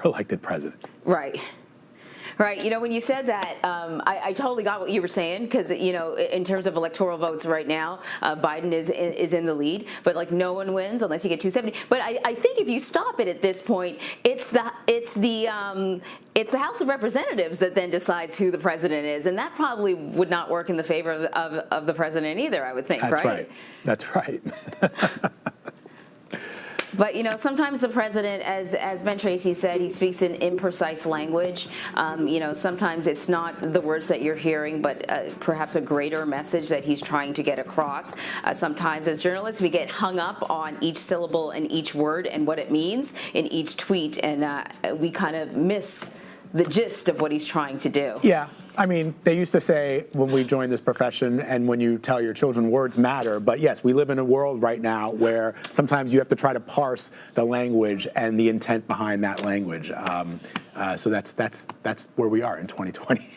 elected president. Right. Right. When you said that, I totally got what you were saying, because, in terms of electoral votes right now, Biden is in the lead, but like no one wins unless you get 270. But I think if you stop it at this point, it's the House of Representatives that then decides who the president is, and that probably would not work in the favor of the president either, I would think. That's right. That's right. But, sometimes the president, as Ben Tracy said, he speaks in imprecise language. Sometimes it's not the words that you're hearing, but perhaps a greater message that he's trying to get across. Sometimes as journalists, we get hung up on each syllable and each word and what it means in each tweet, and we kind of miss the gist of what he's trying to do. Yeah. I mean, they used to say when we joined this profession, and when you tell your children words matter, but yes, we live in a world right now where sometimes you have to try to parse the language and the intent behind that language. So that's where we are in 2020.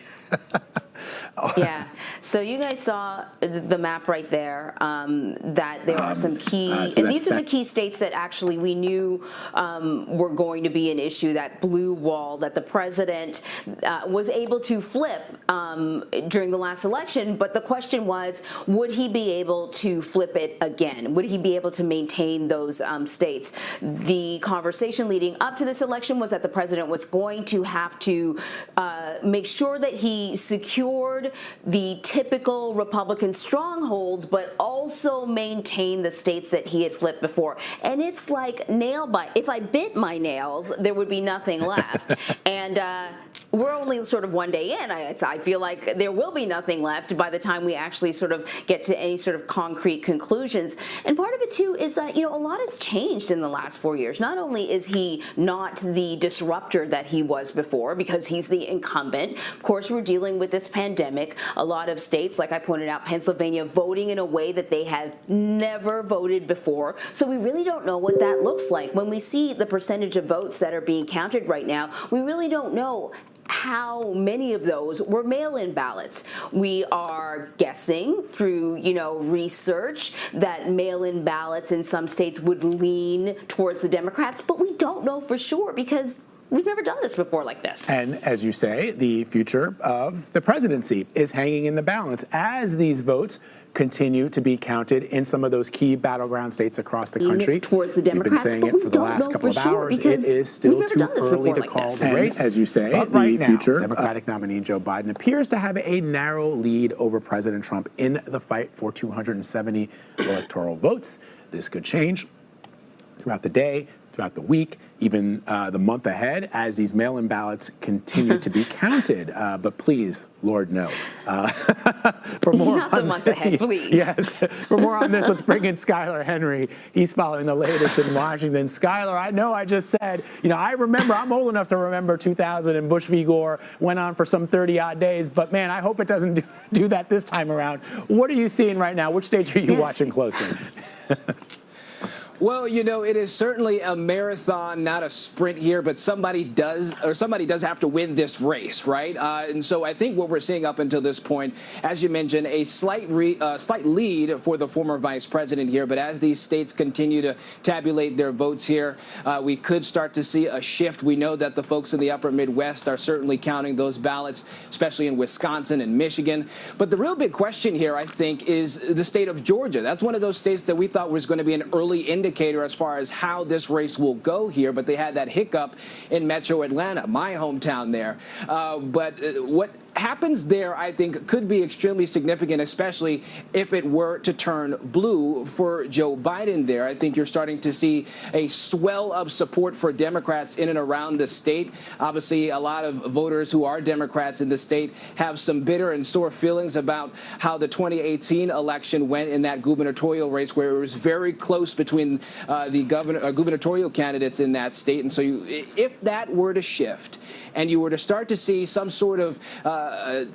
Yeah. So you guys saw the map right there, that there are some key, and these are the key states that actually we knew were going to be an issue, that blue wall that the president was able to flip during the last election. But the question was, would he be able to flip it again? Would he be able to maintain those states? The conversation leading up to this election was that the president was going to have to make sure that he secured the typical Republican strongholds, but also maintain the states that he had flipped before. And it's like nail bite. If I bit my nails, there would be nothing left. And we're only sort of one day in. I feel like there will be nothing left by the time we actually sort of get to any sort of concrete conclusions. And part of it, too, is that, a lot has changed in the last 4 years. Not only is he not the disruptor that he was before, because he's the incumbent. Of course, we're dealing with this pandemic. A lot of states, like I pointed out, Pennsylvania, voting in a way that they have never voted before. So we really don't know what that looks like. When we see the percentage of votes that are being counted right now, we really don't know how many of those were mail-in ballots. We are guessing through, research that mail-in ballots in some states would lean towards the Democrats, but we don't know for sure because we've never done this before like this. And as you say, the future of the presidency is hanging in the balance as these votes continue to be counted in some of those key battleground states across the country. Towards the Democrats, we've been saying it for the last couple of hours. It is still too early to call the race. As you say, but right now, future Democratic nominee Joe Biden appears to have a narrow lead over President Trump in the fight for 270 electoral votes. This could change throughout the day, throughout the week, even the month ahead, as these mail-in ballots continue to be counted. But please, Lord, no. For more Not on the month ahead, please. Yes. For more on this, let's bring in Skylar Henry. He's following the latest in Washington. Skylar, I know I just said, I remember, I'm old enough to remember 2000 and Bush v. Gore went on for some 30-odd days. But, man, I hope it doesn't do that this time around. What are you seeing right now? Which states are you watching closely? Well, it is certainly a marathon, not a sprint here, but somebody does have to win this race, right? And so I think what we're seeing up until this point, as you mentioned, a slight lead for the former vice president here. But as these states continue to tabulate their votes here, we could start to see a shift. We know that the folks in the upper Midwest are certainly counting those ballots, especially in Wisconsin and Michigan. But the real big question here, I think, is the state of Georgia. That's one of those states that we thought was going to be an early indicator as far as how this race will go here, but they had that hiccup in Metro Atlanta, my hometown there. But what happens there, I think, could be extremely significant, especially if it were to turn blue for Joe Biden there. I think you're starting to see a swell of support for Democrats in and around the state. Obviously, a lot of voters who are Democrats in the state have some bitter and sore feelings about how the 2018 election went in that gubernatorial race, where it was very close between the gubernatorial candidates in that state. And so if that were to shift, and you were to start to see some sort of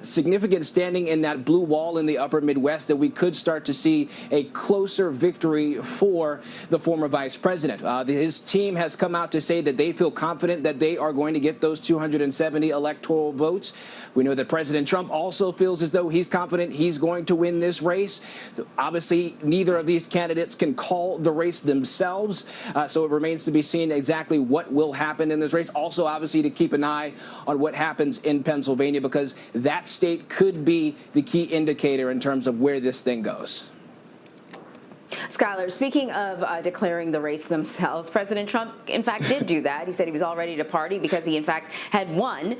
significant standing in that blue wall in the upper Midwest, that we could start to see a closer victory for the former vice president. His team has come out to say that they feel confident that they are going to get those 270 electoral votes. We know that President Trump also feels as though he's confident he's going to win this race. Obviously, neither of these candidates can call the race themselves, so it remains to be seen exactly what will happen in this race. Also, obviously, to keep an eye on what happens in Pennsylvania, because that state could be the key indicator in terms of where this thing goes. Skylar, speaking of declaring the race themselves, President Trump, in fact, did do that. He said he was all ready to party because he, in fact, had won.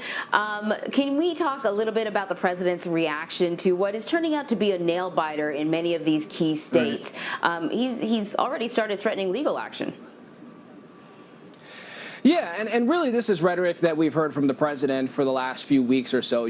Can we talk a little bit about the president's reaction to what is turning out to be a nail-biter in many of these key states? Right. He's already started threatening legal action. Yeah, and really this is rhetoric that we've heard from the president for the last few weeks or so,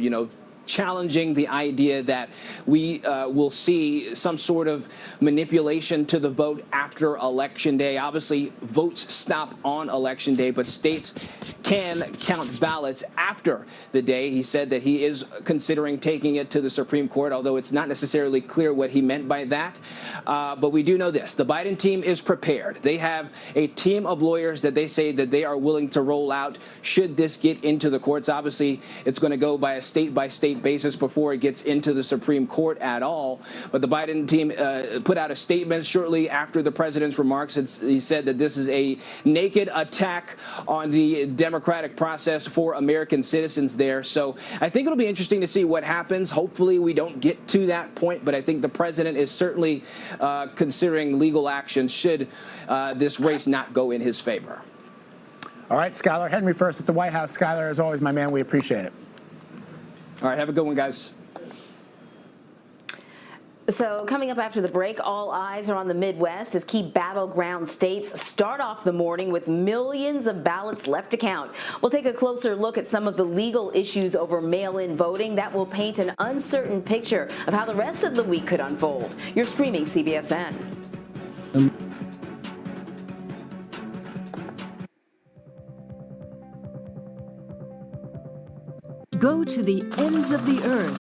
challenging the idea that we will see some sort of manipulation to the vote after Election Day. Obviously, votes stop on Election Day, but states can count ballots after the day. He said that he is considering taking it to the Supreme Court, although it's not necessarily clear what he meant by that. But we do know this. The Biden team is prepared. They have a team of lawyers that they say that they are willing to roll out should this get into the courts. Obviously, it's going to go by a state-by-state basis before it gets into the Supreme Court at all. But the Biden team put out a statement shortly after the president's remarks. He said that this is a naked attack on the democratic process for American citizens there. So I think it'll be interesting to see what happens. Hopefully we don't get to that point, but I think the president is certainly considering legal action should this race not go in his favor. All right, Skylar Henry first at the White House. Skylar, as always, my man, we appreciate it. All right, have a good one, guys. So coming up after the break, all eyes are on the Midwest as key battleground states start off the morning with millions of ballots left to count. We'll take a closer look at some of the legal issues over mail-in voting that will paint an uncertain picture of how the rest of the week could unfold. You're streaming CBSN. Go to the ends of the earth